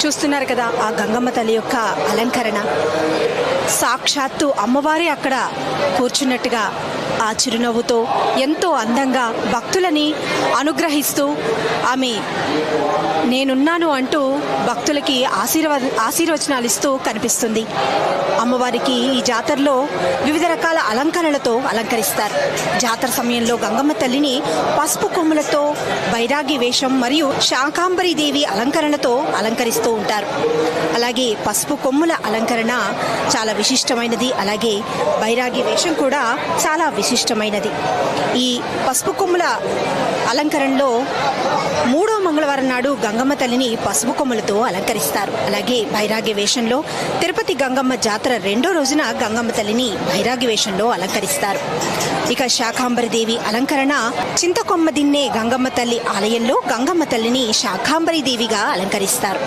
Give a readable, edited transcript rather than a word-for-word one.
చూస్తున్నారు కదా ఆ గంగమ్మ తల్లి యొక్క అలంకరణ. సాక్షాత్తు అమ్మవారి అక్కడ కూర్చున్నట్టుగా ఆ చిరునవ్వుతో ఎంతో అందంగా భక్తులని అనుగ్రహిస్తూ ఆమె నేనున్నాను అంటూ భక్తులకి ఆశీర్వచనాలు ఇస్తూ కనిపిస్తుంది. అమ్మవారికి ఈ జాతరలో వివిధ రకాల అలంకరణలతో అలంకరిస్తారు. జాతర సమయంలో గంగమ్మ తల్లిని పసుపు కొమ్ములతో బైరాగి వేషం మరియు శాకాంబరి దేవి అలంకరణలతో అలంకరిస్తూ ఉంటారు. అలాగే పసుపు కొమ్ముల అలంకరణ చాలా విశిష్టమైనది. అలాగే బైరాగి వేషం కూడా చాలా విశిష్టమైనది. ఈ పసుపు కొమ్ముల అలంకరణలో 3వ మంగళవారం నాడు గంగమ్మ తల్లిని పసుపు కొమ్ములతో అలంకరిస్తారు. అలాగే బైరాగి వేషంలో తిరుపతి గంగమ్మ జాతర 2వ రోజున గంగమ్మ తల్లిని బైరాగి వేషంలో అలంకరిస్తారు. ఇక శాకాంబరి దేవి అలంకరణ చింతకొమ్మ దిన్నే గంగమ్మ తల్లి ఆలయంలో గంగమ్మ తల్లిని శాకాంబరి దేవిగా అలంకరిస్తారు.